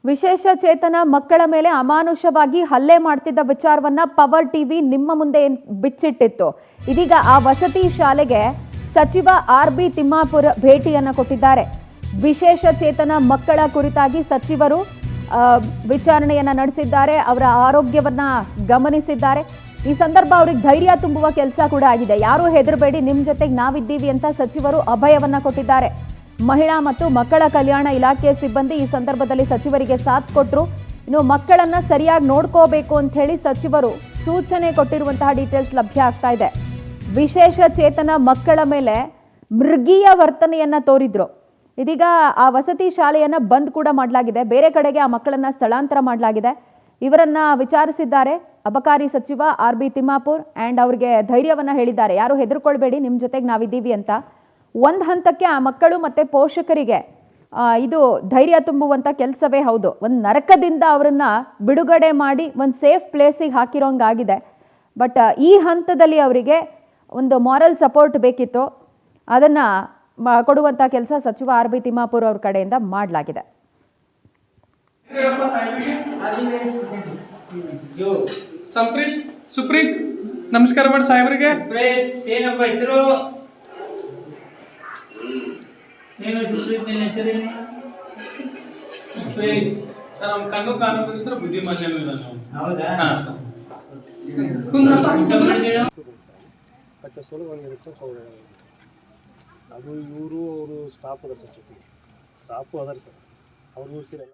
ವಿಶೇಷ ಚೇತನ ಮಕ್ಕಳ ಮೇಲೆ ಅಮಾನುಷವಾಗಿ ಹಲ್ಲೆ ಮಾಡ್ತಿದ್ದ ವಿಚಾರವನ್ನ ಪವರ್ ಟಿವಿ ನಿಮ್ಮ ಮುಂದೆ ಬಿಚ್ಚಿಟ್ಟಿತ್ತು. ಇದೀಗ ಆ ವಸತಿ ಶಾಲೆಗೆ ಸಚಿವ ಆರ್.ಬಿ. ತಿಮ್ಮಾಪುರ್ ಭೇಟಿಯನ್ನ ಕೊಟ್ಟಿದ್ದಾರೆ. ವಿಶೇಷ ಚೇತನ ಮಕ್ಕಳ ಕುರಿತಾಗಿ ಸಚಿವರು ವಿಚಾರಣೆಯನ್ನ ನಡೆಸಿದ್ದಾರೆ. ಅವರ ಆರೋಗ್ಯವನ್ನ ಗಮನಿಸಿದ್ದಾರೆ. ಈ ಸಂದರ್ಭ ಅವರಿಗೆ ಧೈರ್ಯ ತುಂಬುವ ಕೆಲಸ ಕೂಡ ಆಗಿದೆ. ಯಾರೂ ಹೆದರಬೇಡಿ, ನಿಮ್ಮ ಜೊತೆಗೆ ನಾವಿದ್ದೀವಿ ಅಂತ ಸಚಿವರು ಅಭಯವನ್ನ ಕೊಟ್ಟಿದ್ದಾರೆ. ಮಹಿಳಾ ಮತ್ತು ಮಕ್ಕಳ ಕಲ್ಯಾಣ ಇಲಾಖೆ ಸಿಬ್ಬಂದಿ ಈ ಸಂದರ್ಭದಲ್ಲಿ ಸಚಿವರಿಗೆ ಸಾಥ್ ಕೊಟ್ಟರು. ಇನ್ನು ಮಕ್ಕಳನ್ನ ಸರಿಯಾಗಿ ನೋಡ್ಕೋಬೇಕು ಅಂತ ಹೇಳಿ ಸಚಿವರು ಸೂಚನೆ ಕೊಟ್ಟಿರುವಂತಹ ಡೀಟೇಲ್ಸ್ ಲಭ್ಯ ಆಗ್ತಾ ಇದೆ. ವಿಶೇಷ ಚೇತನ ಮಕ್ಕಳ ಮೇಲೆ ಮೃಗೀಯ ವರ್ತನೆಯನ್ನ ತೋರಿದ್ರು. ಇದೀಗ ಆ ವಸತಿ ಶಾಲೆಯನ್ನ ಬಂದ್ ಕೂಡ ಮಾಡಲಾಗಿದೆ. ಬೇರೆ ಕಡೆಗೆ ಆ ಮಕ್ಕಳನ್ನ ಸ್ಥಳಾಂತರ ಮಾಡಲಾಗಿದೆ. ಇವರನ್ನ ವಿಚಾರಿಸಿದ್ದಾರೆ ಅಬಕಾರಿ ಸಚಿವ ಆರ್.ಬಿ. ತಿಮ್ಮಾಪುರ್ ಅಂಡ್ ಅವರಿಗೆ ಧೈರ್ಯವನ್ನ ಹೇಳಿದ್ದಾರೆ. ಯಾರು ಹೆದರ್ಕೊಳ್ಬೇಡಿ, ನಿಮ್ಮ ಜೊತೆಗೆ ನಾವಿದ್ದೀವಿ ಅಂತ. ಒಂದು ಹಂತಕ್ಕೆ ಆ ಮಕ್ಕಳು ಮತ್ತು ಪೋಷಕರಿಗೆ ಇದು ಧೈರ್ಯ ತುಂಬುವಂಥ ಕೆಲಸವೇ ಹೌದು. ಒಂದು ನರಕದಿಂದ ಅವರನ್ನು ಬಿಡುಗಡೆ ಮಾಡಿ ಒಂದು ಸೇಫ್ ಪ್ಲೇಸಿಗೆ ಹಾಕಿರೋಂಗಾಗಿದೆ. ಬಟ್ ಈ ಹಂತದಲ್ಲಿ ಅವರಿಗೆ ಒಂದು ಮಾರಲ್ ಸಪೋರ್ಟ್ ಬೇಕಿತ್ತು. ಅದನ್ನು ಕೊಡುವಂಥ ಕೆಲಸ ಸಚಿವ ಆರ್.ಬಿ. ತಿಮ್ಮಾಪುರ್ ಅವ್ರ ಕಡೆಯಿಂದ ಮಾಡಲಾಗಿದೆ. ಸುಪ್ರೀತ್ ನಮಸ್ಕಾರ ಮಾಡಿ ಸಾಹೇಬರಿಗೆ. ಏನಪ್ಪ ಹೆಸರು? ಏನು ಸುಪ್ರೀತ್ ನಿನ್ನ ಹೆಸರೇನೆ? ಸುಪ್ರೀತ್ ಸರ್ ನಮ್ಮ ಕಣ್ಣು ಕಾಣೋದು ಸರ್ ಬುದ್ಧಿಮಾನ್ಯನೂ ಇಲ್ಲ ನಾವು. ಹೌದಾ? ಹಾಂ ಸರ್. ಮತ್ತೆ ಸೋಲು ಒಂದು ಅದು ಇವರು ಅವರು ಸ್ಟಾಫ್ ಅದಾರ ಸರ್, ಜೊತೆಗೆ ಸ್ಟಾಫು ಅದಾರ ಸರ್. ಅವ್ರು ಇವ್ರು